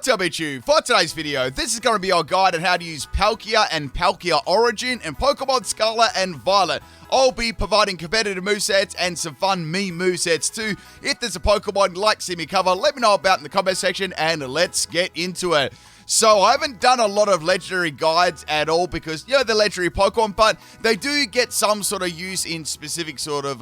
What's up, YouTube? For today's video, this is going to be our guide on how to use Palkia and Palkia Origin and Pokemon Scarlet and Violet. I'll be providing competitive movesets and some fun meme movesets too. If there's a Pokemon you'd like to see me cover, let me know about in the comment section and let's get into it. So I haven't done a lot of legendary guides at all because, they're legendary Pokemon, but they do get some sort of use in specific sort of,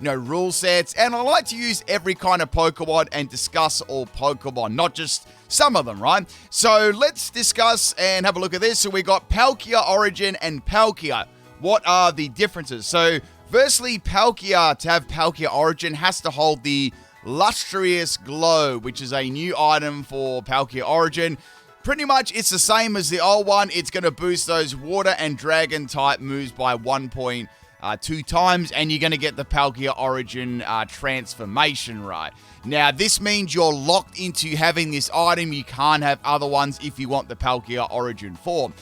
rule sets. And I like to use every kind of Pokemon and discuss all Pokemon, not just some of them, right? So let's discuss and have a look at this. So we got Palkia Origin and Palkia. What are the differences? So firstly, Palkia, to have Palkia Origin, has to hold the Lustrous Glow, which is a new item for Palkia Origin. Pretty much, it's the same as the old one. It's going to boost those water and dragon type moves by 1.2 times, and you're going to get the Palkia Origin transformation right. Now, this means you're locked into having this item. You can't have other ones if you want the Palkia Origin form.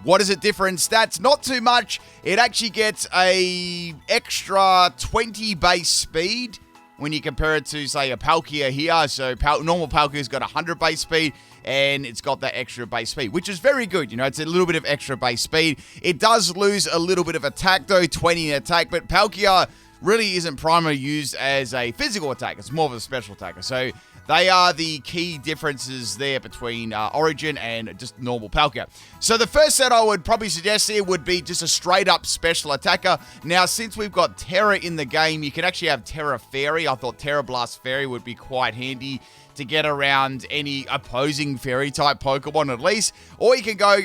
What is it different stats? Not too much. It actually gets a extra 20 base speed when you compare it to, say, a Palkia here. So normal Palkia's got 100 base speed, and it's got that extra base speed, which is very good. It's a little bit of extra base speed. It does lose a little bit of attack, though, 20 in attack, but Palkia really isn't primarily used as a physical attack. It's more of a special attacker. So they are the key differences there between Origin and just normal Palkia. So the first set I would probably suggest here would be just a straight up special attacker. Now, since we've got Terra in the game, you can actually have Terra Fairy. I thought Terra Blast Fairy would be quite handy to get around any opposing fairy type Pokemon at least. Or you can go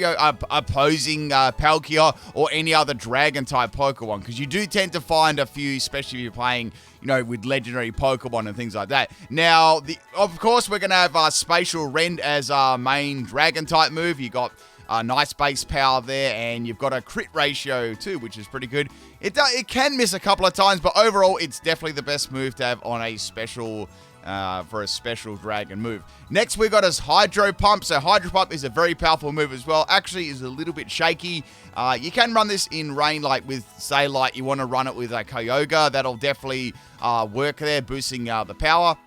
opposing Palkia or any other dragon type Pokemon, because you do tend to find a few, especially if you're playing with legendary Pokemon and things like that. Now, of course, we're going to have Spatial Rend as our main dragon type move. You got nice base power there, and you've got a crit ratio too, which is pretty good. It can miss a couple of times, but overall, it's definitely the best move to have on a special for a special dragon move. Next, we got his Hydro Pump. So Hydro Pump is a very powerful move as well. Actually, is a little bit shaky. You can run this in rain, like with, say, like you want to run it with a Kyogre. That'll definitely work there, boosting the power.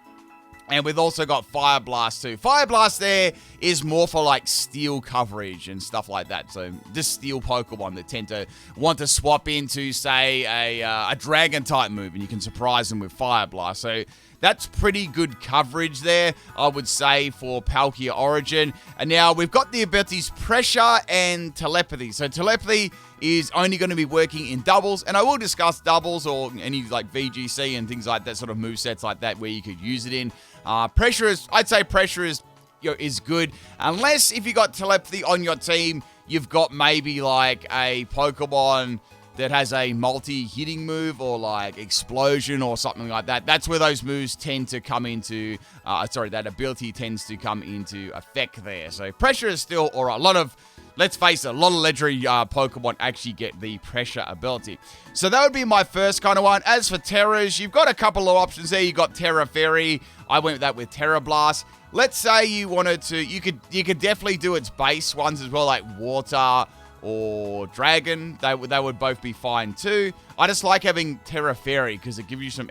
And we've also got Fire Blast too. Fire Blast there is more for like steel coverage and stuff like that. So just steel Pokemon that tend to want to swap into, say, a dragon type move, and you can surprise them with Fire Blast. So that's pretty good coverage there, I would say, for Palkia Origin. And now we've got the abilities Pressure and Telepathy. So Telepathy is only going to be working in doubles, and I will discuss doubles or any like VGC and things like that, sort of movesets like that where you could use it in. Pressure is, I'd say Pressure is good, unless if you got Telepathy on your team, you've got maybe like a Pokemon that has a multi-hitting move or like Explosion or something like that. That's where those moves tend to come into, that ability tends to come into effect there. So Pressure is still alright. Let's face it, a lot of legendary Pokemon actually get the Pressure ability. So that would be my first kind of one. As for Terras, you've got a couple of options there. You got Terra Fairy. I went with that with Terra Blast. Let's say you wanted to, you could definitely do its base ones as well, like Water or Dragon. They would both be fine too. I just like having Terra Fairy because it gives you some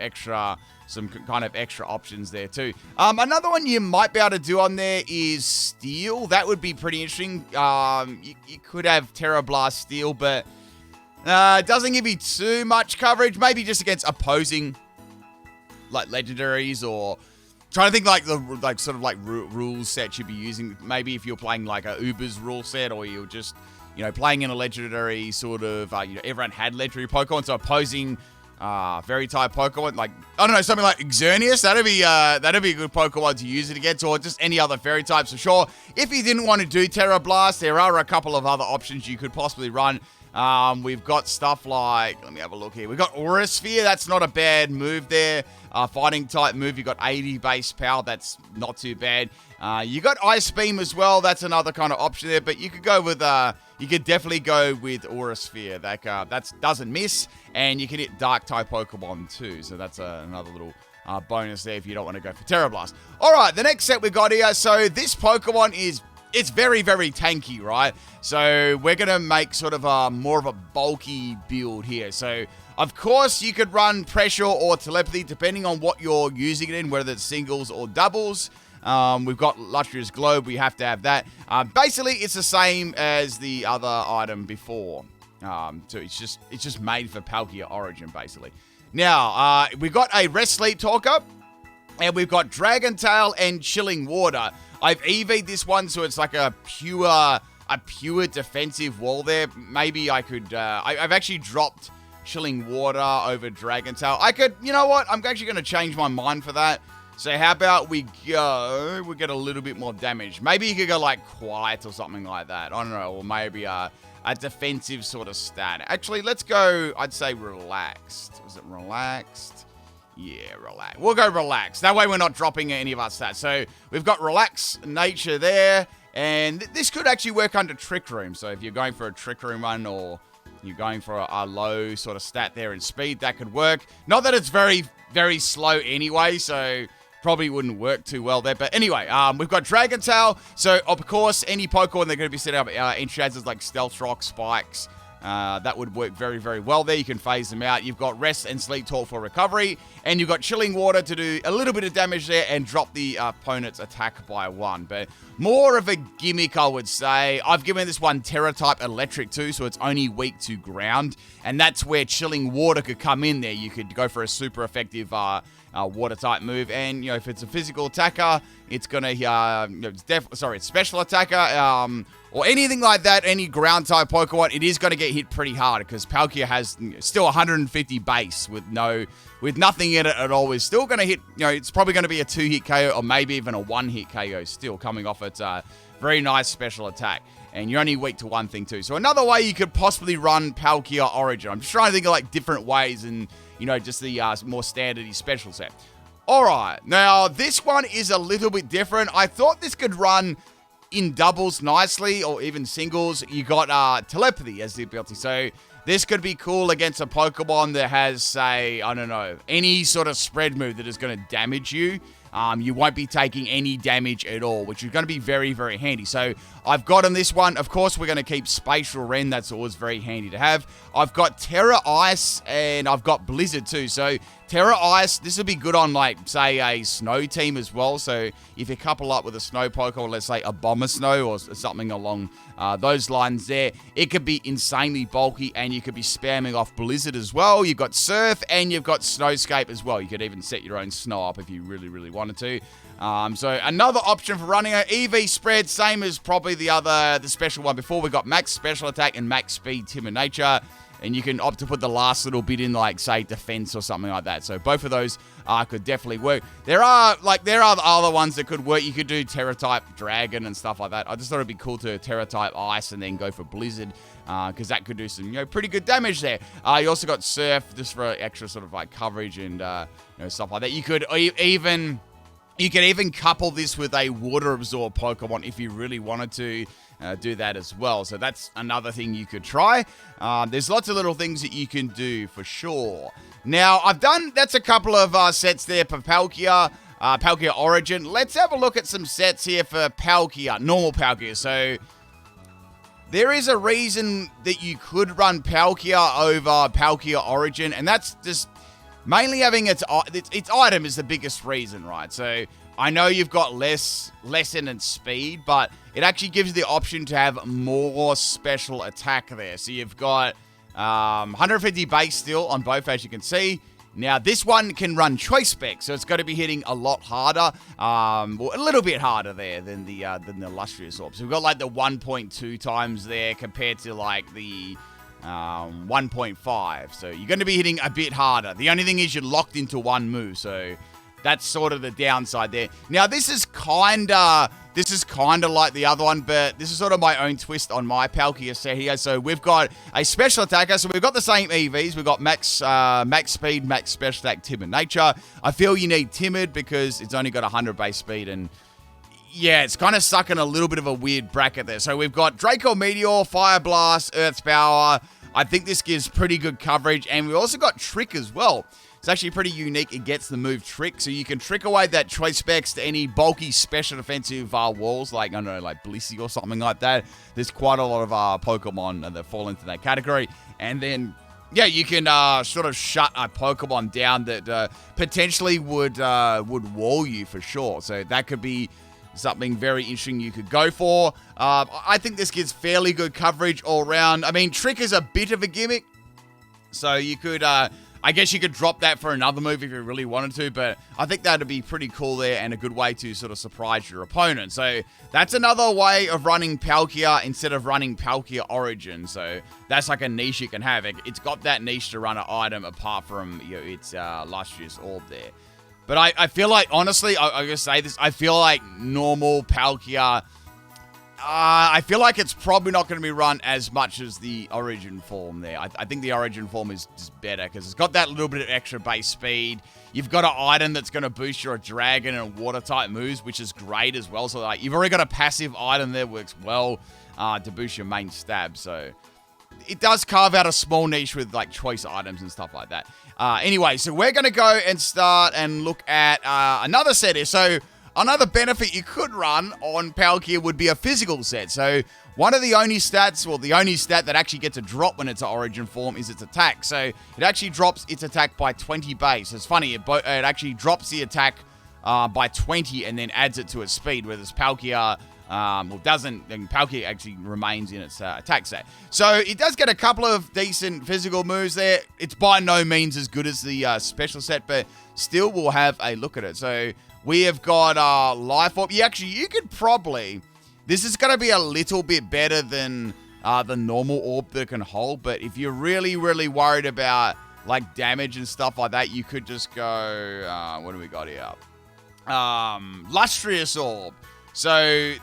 kind of extra options there too. Another one you might be able to do on there is Steel. That would be pretty interesting. You could have Terra Blast Steel, but it doesn't give you too much coverage. Maybe just against opposing like legendaries, or trying to think like the rule set you'd be using. Maybe if you're playing like a Uber's rule set, or you're just playing in a legendary sort of, everyone had legendary Pokemon, so opposing fairy type Pokemon, like, I don't know, something like Xerneas, that'd be a good Pokemon to use it against, or just any other fairy types for sure. If you didn't want to do Terra Blast, there are a couple of other options you could possibly run. We've got stuff like, let me have a look here. We've got Aura Sphere. That's not a bad move there. Fighting type move. You got 80 base power. That's not too bad. You got Ice Beam as well. That's another kind of option there. But you could go with, you could definitely go with Aura Sphere. That doesn't miss. And you can hit Dark type Pokemon too. So that's another little bonus there if you don't want to go for Terra Blast. All right, the next set we got here. So this Pokemon it's very, very tanky, right? So we're going to make sort of more of a bulky build here. So, of course, you could run Pressure or Telepathy, depending on what you're using it in, whether it's singles or doubles. We've got Lustrous Globe. We have to have that. Basically, it's the same as the other item before. So it's just made for Palkia Origin, basically. Now, we've got a Rest Sleep Talker. And we've got Dragon Tail and Chilling Water. I've EV'd this one, so it's like a pure defensive wall there. Maybe I could... I've actually dropped Chilling Water over Dragon Tail. I could... You know what? I'm actually going to change my mind for that. So how about we get a little bit more damage. Maybe you could go like Quiet or something like that. I don't know. Or maybe a defensive sort of stat. Actually, let's go... I'd say Relaxed. Was it Relaxed? Yeah, Relax. We'll go Relax. That way we're not dropping any of our stats. So we've got Relax Nature there. And this could actually work under Trick Room. So if you're going for a Trick Room run or you're going for a low sort of stat there in speed, that could work. Not that it's very, very slow anyway. So probably wouldn't work too well there. But anyway, we've got Dragon Tail. So of course, any Pokemon they're going to be set up entry hazards like Stealth Rock, Spikes. That would work very, very well there. You can phase them out. You've got Rest and Sleep Talk for recovery. And you've got Chilling Water to do a little bit of damage there and drop the opponent's attack by 1. But more of a gimmick, I would say. I've given this one Terra-type Electric too, so it's only weak to ground. And that's where Chilling Water could come in there. You could go for a super effective Water-type move. And, you know, if it's a physical attacker, it's going to... it's special attacker... or anything like that, any ground-type Pokemon, it is going to get hit pretty hard because Palkia has still 150 base with nothing in it at all. It's still going to hit, you know, it's probably going to be a 2-hit KO or maybe even a 1-hit KO still coming off its very nice special attack. And you're only weak to one thing too. So another way you could possibly run Palkia Origin. I'm just trying to think of like different ways and, you know, just the more standard special set. All right. Now, this one is a little bit different. I thought this could run in doubles nicely, or even singles. You got Telepathy as the ability. So this could be cool against a Pokemon that has, say, I don't know, any sort of spread move that is going to damage you. You won't be taking any damage at all, which is going to be very, very handy. So I've got on this one, of course, we're going to keep Spatial Ren. That's always very handy to have. I've got Terra Ice, and I've got Blizzard too. So Terra Ice, this would be good on, like, say, a snow team as well. So if you couple up with a snow Pokemon, let's say a Bomber Snow or something along those lines there, it could be insanely bulky, and you could be spamming off Blizzard as well. You've got Surf, and you've got Snowscape as well. You could even set your own snow up if you really, really wanted to. So another option for running an EV spread, same as probably the special one before. We got Max Special Attack and Max Speed, Timid Nature. And you can opt to put the last little bit in, like, say, defense or something like that. So both of those could definitely work. There are other ones that could work. You could do Terra-type Dragon and stuff like that. I just thought it'd be cool to Terra-type Ice and then go for Blizzard, because that could do some, you know, pretty good damage there. You also got Surf just for extra sort of like coverage and you know, stuff like that. You could even couple this with a Water Absorb Pokemon if you really wanted to. Do that as well. So that's another thing you could try. There's lots of little things that you can do for sure. Now, that's a couple of sets there for Palkia, Palkia Origin. Let's have a look at some sets here for Palkia, normal Palkia. So there is a reason that you could run Palkia over Palkia Origin, and that's just mainly having its item is the biggest reason, right? So I know you've got less in its speed, but it actually gives you the option to have more special attack there. So you've got 150 base still on both, as you can see. Now, this one can run Choice Spec, so it's going to be hitting a lot harder, well, a little bit harder there than the Lustrous Orb. So we've got like the 1.2 times there compared to like the 1.5. So you're going to be hitting a bit harder. The only thing is you're locked into one move, so that's sort of the downside there. Now, this is kind of like the other one, but this is sort of my own twist on my Palkia set here. So we've got a special attacker. So we've got the same EVs. We've got max speed, max special attack, timid nature. I feel you need timid because it's only got 100 base speed, and yeah, it's kind of stuck in a little bit of a weird bracket there. So we've got Draco Meteor, Fire Blast, Earth's Power. I think this gives pretty good coverage, and we've also got Trick as well. It's actually pretty unique. It gets the move Trick, so you can trick away that Choice Specs to any bulky special defensive walls, like, I don't know, like Blissey or something like that. There's quite a lot of Pokemon that fall into that category. And then Yeah, you can sort of shut a Pokemon down that potentially would wall you for sure. So that could be something very interesting you could go for. I think this gives fairly good coverage all around. I mean, Trick is a bit of a gimmick, so you could, I guess you could drop that for another move if you really wanted to, but I think that'd be pretty cool there and a good way to sort of surprise your opponent. So that's another way of running Palkia instead of running Palkia Origin. So that's like a niche you can have. It's got that niche to run an item apart from its Lustrous Orb there. But I feel like, honestly, I'm going to say this, I feel like normal Palkia, I feel like it's probably not going to be run as much as the Origin form there. I think the Origin form is just better because it's got that little bit of extra base speed. You've got an item that's going to boost your Dragon and Water-type moves, which is great as well. So like, you've already got a passive item that works well to boost your main stab. So it does carve out a small niche with like choice items and stuff like that. Anyway, so we're going to go and start and look at another set here. So another benefit you could run on Palkia would be a physical set. So one of the only stats, well, the only stat that actually gets a drop when it's an Origin form is its attack. So it actually drops its attack by 20 base. It's funny, it actually drops the attack by 20 and then adds it to its speed, whereas Palkia, doesn't, and Palkia actually remains in its attack set. So it does get a couple of decent physical moves there. It's by no means as good as the special set, but still we'll have a look at it. So we have got Life Orb. You could probably, this is going to be a little bit better than the normal orb that it can hold, but if you're really, really worried about like damage and stuff like that, you could just go, what do we got here? Lustrous Orb. So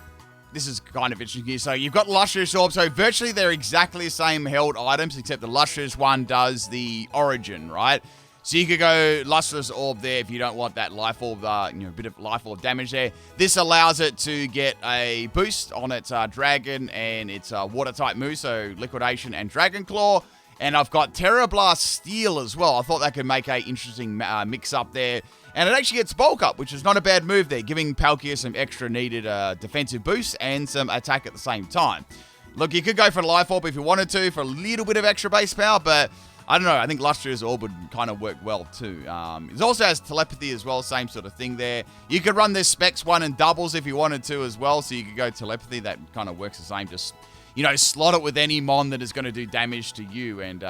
this is kind of interesting here. So you've got Lustrous Orb. So virtually they're exactly the same held items, except the Lustrous one does the Origin, right? So you could go Lustrous Orb there if you don't want that Life Orb, a bit of Life Orb damage there. This allows it to get a boost on its Dragon and its Water-type move, so Liquidation and Dragon Claw. And I've got Terra Blast Steel as well. I thought that could make a interesting mix-up there. And it actually gets Bulk Up, which is not a bad move there, giving Palkia some extra needed defensive boosts and some attack at the same time. Look, you could go for Life Orb if you wanted to for a little bit of extra base power, but I don't know. I think Lustrous Orb would kind of work well too. It also has Telepathy as well, same sort of thing there. You could run this Specs one in doubles if you wanted to as well, so you could go Telepathy. That kind of works the same. Just, slot it with any mon that is going to do damage to you, and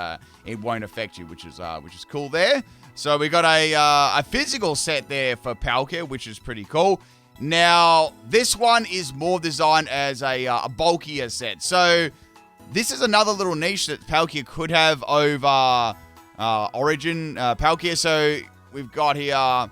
it won't affect you, which is cool there. So we got a physical set there for Palkia, which is pretty cool. Now, this one is more designed as a bulkier set. So this is another little niche that Palkia could have over Origin Palkia. So we've got here,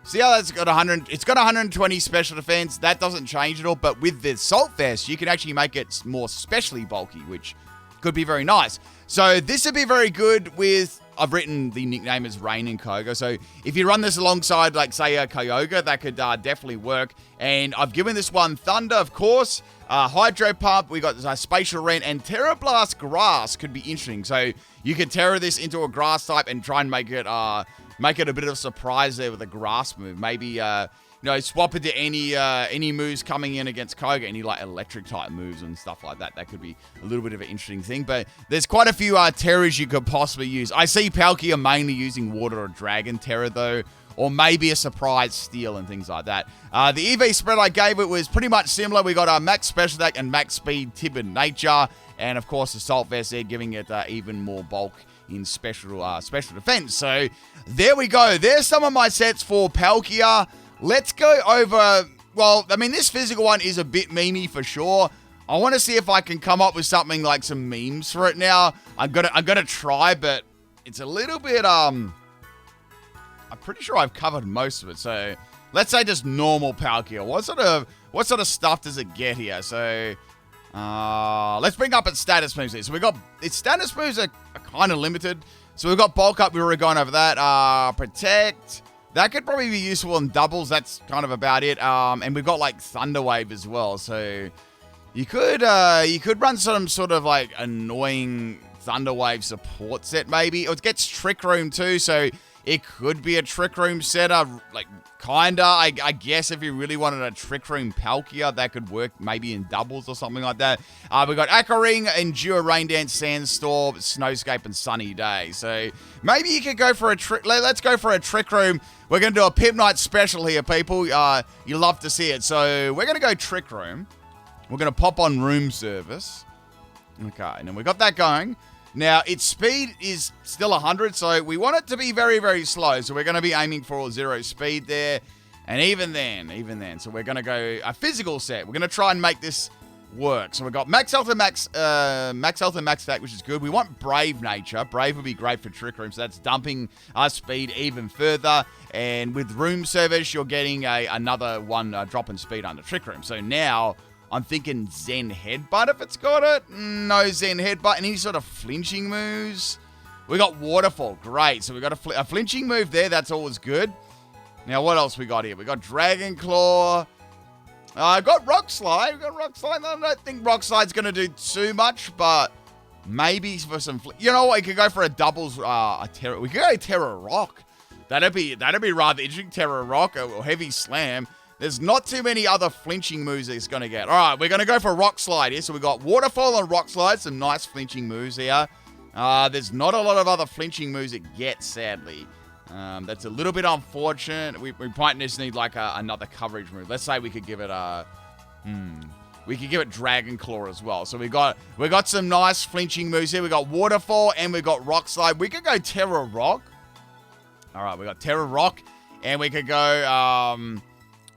see how that's got 100, it's got 120 special defense. That doesn't change at all, but with the Salt Vest, you can actually make it more specially bulky, which could be very nice. So this would be very good with, I've written the nickname as Rain and Koga. So if you run this alongside, like, say, a Kyogre, that could definitely work. And I've given this one Thunder, of course. Hydro Pump, we got Spatial Rent, and Terra Blast Grass could be interesting. So you could Terra this into a Grass type and try and make it a bit of a surprise there with a Grass move. Maybe, swap into any moves coming in against Koga, any like electric type moves and stuff like that. That could be a little bit of an interesting thing. But there's quite a few Terras you could possibly use. I see Palkia mainly using Water or Dragon Terra though, or maybe a surprise Steel and things like that. The EV spread I gave it was pretty much similar. We got a max special attack and max speed, timid nature, and of course the Salt Vest there, giving it even more bulk in special defense. So there we go. There's some of my sets for Palkia. Let's go over, well, I mean, this physical one is a bit memey for sure. I want to see if I can come up with something like some memes for it now. I'm gonna try, but it's a little bit, I'm pretty sure I've covered most of it. So let's say just normal Palkia. What sort of stuff does it get here? So let's bring up its status moves here. So we got, its status moves are kind of limited. So we've got Bulk Up, we were already going over that. Protect. That could probably be useful in doubles. That's kind of about it. And we've got like Thunder Wave as well. So you could run some sort of like annoying Thunder Wave support set maybe. It gets Trick Room too. So It could be a Trick Room setter, like, kinda. I guess if you really wanted a Trick Room Palkia, that could work maybe in doubles or something like that. We got Aqua Ring, Endure, Rain Dance, Sandstorm, Snowscape, and Sunny Day. So maybe you could go for a Trick... Let's go for a Trick Room. We're going to do a Pip Night special here, people. You love to see it. So we're going to go Trick Room. We're going to pop on Room Service. Okay, and then we got that going. Now, its speed is still 100, so we want it to be very, very slow. So we're going to be aiming for 0 speed there. And even then. So we're going to go a physical set. We're going to try and make this work. So we've got max health and max health and max attack, which is good. We want Brave Nature. Brave would be great for Trick Room, so that's dumping our speed even further. And with Room Service, you're getting another one drop in speed under Trick Room. So now... I'm thinking Zen Headbutt if it's got it. No Zen Headbutt. Any sort of flinching moves? We got Waterfall. Great. So we got a flinching move there. That's always good. Now, what else we got here? We got Dragon Claw. I got Rock Slide. I don't think Rock Slide's going to do too much, but maybe for some... You know what? We could go for a doubles... Terra. We could go Terra Rock. That'd be rather interesting. Terra Rock or Heavy Slam. There's not too many other flinching moves that it's going to get. All right, we're going to go for Rock Slide here. So we've got Waterfall and Rock Slide, some nice flinching moves here. There's not a lot of other flinching moves it gets, sadly. That's a little bit unfortunate. We might just need like another coverage move. Let's say we could give it we could give it Dragon Claw as well. So we got some nice flinching moves here. We got Waterfall and we got Rock Slide. We could go Terra Rock. All right, we got Terra Rock, and we could go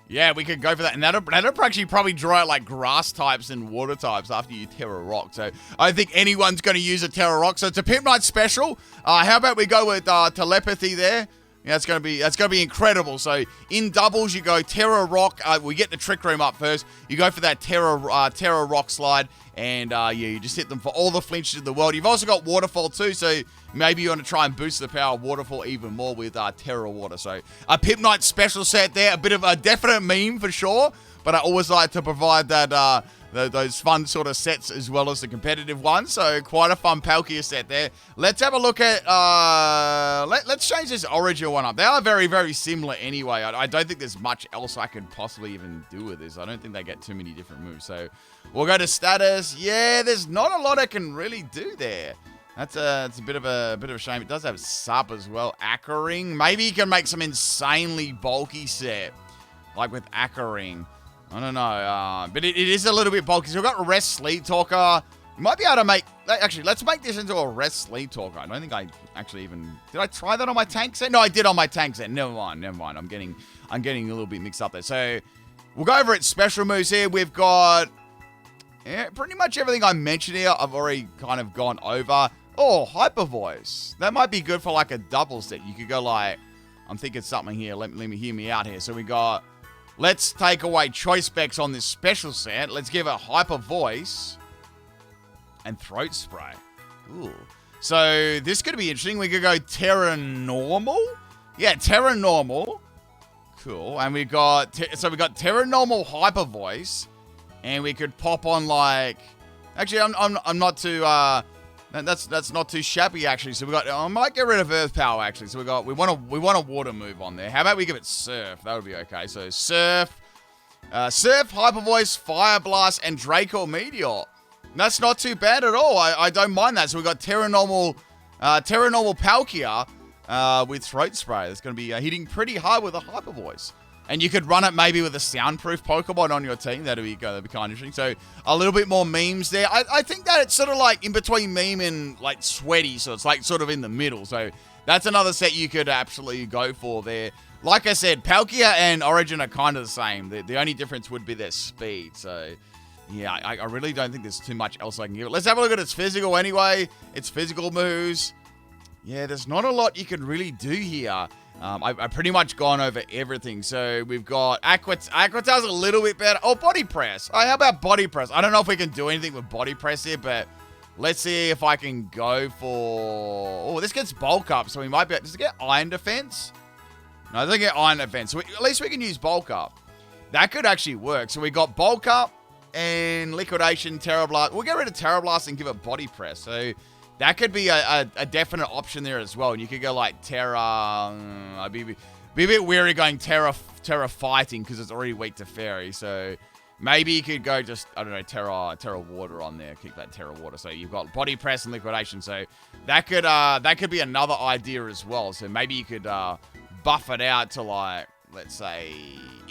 yeah, we could go for that. And that'll actually probably draw out like grass types and water types after you Terra Rock. So I don't think anyone's going to use a Terra Rock. So it's a Pip Night special. How about we go with Telepathy there? Yeah, that's gonna be incredible. So in doubles, you go Terra Rock. We get the Trick Room up first. You go for that Terra Rock Slide, and yeah, you just hit them for all the flinches in the world. You've also got Waterfall too, so maybe you want to try and boost the power of Waterfall even more with Terra Water. So a Pip Night special set there, a bit of a definite meme for sure. But I always like to provide that those fun sort of sets as well as the competitive ones. So quite a fun Palkia set there. Let's have a look at let's change this Origin one up. They are very, very similar anyway. I don't think there's much else I could possibly even do with this. I don't think they get too many different moves. So we'll go to status. Yeah, there's not a lot I can really do there. It's a bit of a shame. It does have sub as well. Aqua Ring. Maybe you can make some insanely bulky set like with Aqua Ring. I don't know, but it is a little bit bulky. So we've got Rest Sleep Talker. You might be able to make... Actually, let's make this into a Rest Sleep Talker. I don't think I actually even... Did I try that on my tank set? No, I did on my tank set. Never mind. I'm getting a little bit mixed up there. So we'll go over its special moves here. We've got... Yeah, pretty much everything I mentioned here, I've already kind of gone over. Oh, Hyper Voice. That might be good for like a double set. You could go like... I'm thinking something here. Let me hear me out here. So we got... Let's take away choice specs on this special set. Let's give it Hyper Voice and Throat Spray. Ooh. So this could be interesting. We could go Terra Normal. Yeah, Terra Normal. Cool. And we got Terra Normal Hyper Voice, and we could pop on like. Actually, I'm not too. That's not too shabby actually. So we got. I might get rid of Earth Power actually. So we want a water move on there. How about we give it Surf? That would be okay. So Surf, Hyper Voice, Fire Blast, and Draco Meteor. That's not too bad at all. I don't mind that. So we got Terra Normal Palkia with Throat Spray. That's going to be hitting pretty hard with a Hyper Voice. And you could run it maybe with a soundproof Pokemon on your team. That'd be kind of interesting. So a little bit more memes there. I think that it's sort of like in between meme and like sweaty. So it's like sort of in the middle. So that's another set you could absolutely go for there. Like I said, Palkia and Origin are kind of the same. The only difference would be their speed. So yeah, I really don't think there's too much else I can give it. Let's have a look at its physical anyway. Its physical moves. Yeah, there's not a lot you can really do here. I've pretty much gone over everything. So we've got Aquatail's a little bit better. Oh, Body Press. Oh, how about Body Press? I don't know if we can do anything with Body Press here, but let's see if I can go for... Oh, this gets Bulk Up, so we might be... Does it get Iron Defense? No, it doesn't get Iron Defense. So at least we can use Bulk Up. That could actually work. So we got Bulk Up and Liquidation, Terra Blast. We'll get rid of Terra Blast and give it Body Press. So that could be a definite option there as well. And you could go like Terra. I'd be a bit weary going Terra Fighting because it's already weak to Fairy. So maybe you could go just, I don't know, Terra Water on there. Kick that Terra Water. So you've got Body Press and Liquidation. So that could be another idea as well. So maybe you could buff it out to like, let's say,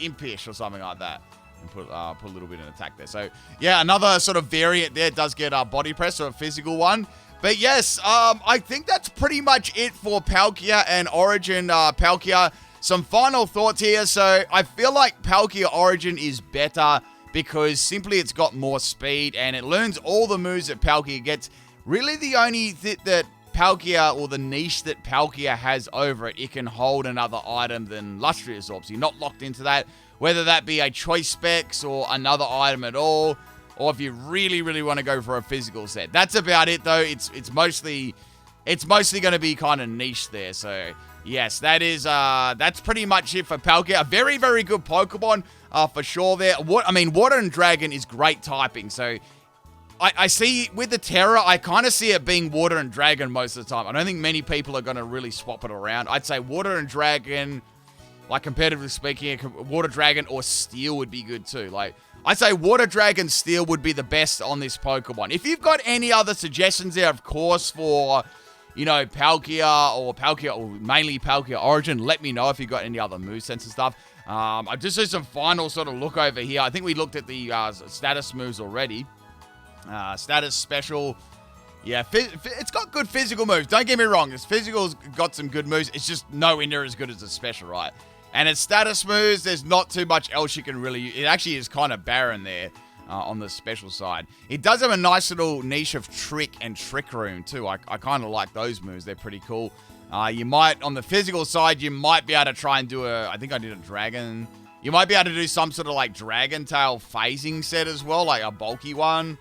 Impish or something like that. And put a little bit in attack there. So yeah, another sort of variant there. It does get Body Press, or a physical one. But yes, I think that's pretty much it for Palkia and Origin Palkia. Some final thoughts here. So I feel like Palkia Origin is better because simply it's got more speed and it learns all the moves that Palkia gets. Really the only thing that Palkia, or the niche that Palkia has over it, it can hold another item than Lustrious Orb. So you're not locked into that, whether that be a Choice Specs or another item at all, or if you really, really want to go for a physical set. That's about it, though. It's mostly going to be kind of niche there. So yes, that's pretty much it for Palkia. A very, very good Pokemon for sure there. Water and Dragon is great typing. So I see with the Terra, I kind of see it being Water and Dragon most of the time. I don't think many people are going to really swap it around. I'd say Water and Dragon, like competitively speaking, Water Dragon or Steel would be good too. Like, I'd say Water Dragon Steel would be the best on this Pokemon. If you've got any other suggestions there, of course, for, you know, Palkia or mainly Palkia Origin, let me know if you've got any other movesets and stuff. I just did some final sort of look over here. I think we looked at the status moves already. Status special. Yeah, it's got good physical moves. Don't get me wrong. This physical's got some good moves. It's just nowhere near as good as the special, right? And its status moves, there's not too much else you can really... It actually is kind of barren there on the special side. It does have a nice little niche of Trick and Trick Room, too. I kind of like those moves. They're pretty cool. You might, on the physical side, you might be able to try and do I think I did a Dragon... You might be able to do some sort of, like, Dragon Tail phasing set as well, like a bulky one.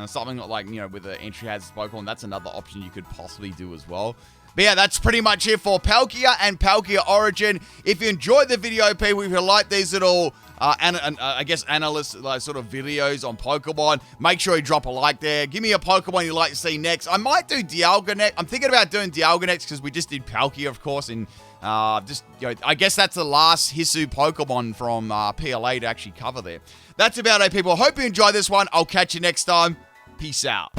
Something like, you know, with the entry hazard Pokemon. That's another option you could possibly do as well. But yeah, that's pretty much it for Palkia and Palkia Origin. If you enjoyed the video, people, if you like these little, I guess, analyst sort of videos on Pokemon, make sure you drop a like there. Give me a Pokemon you'd like to see next. I might do Dialga next. I'm thinking about doing Dialga next because we just did Palkia, of course, and I guess that's the last Hisu Pokemon from PLA to actually cover there. That's about it, people. Hope you enjoyed this one. I'll catch you next time. Peace out.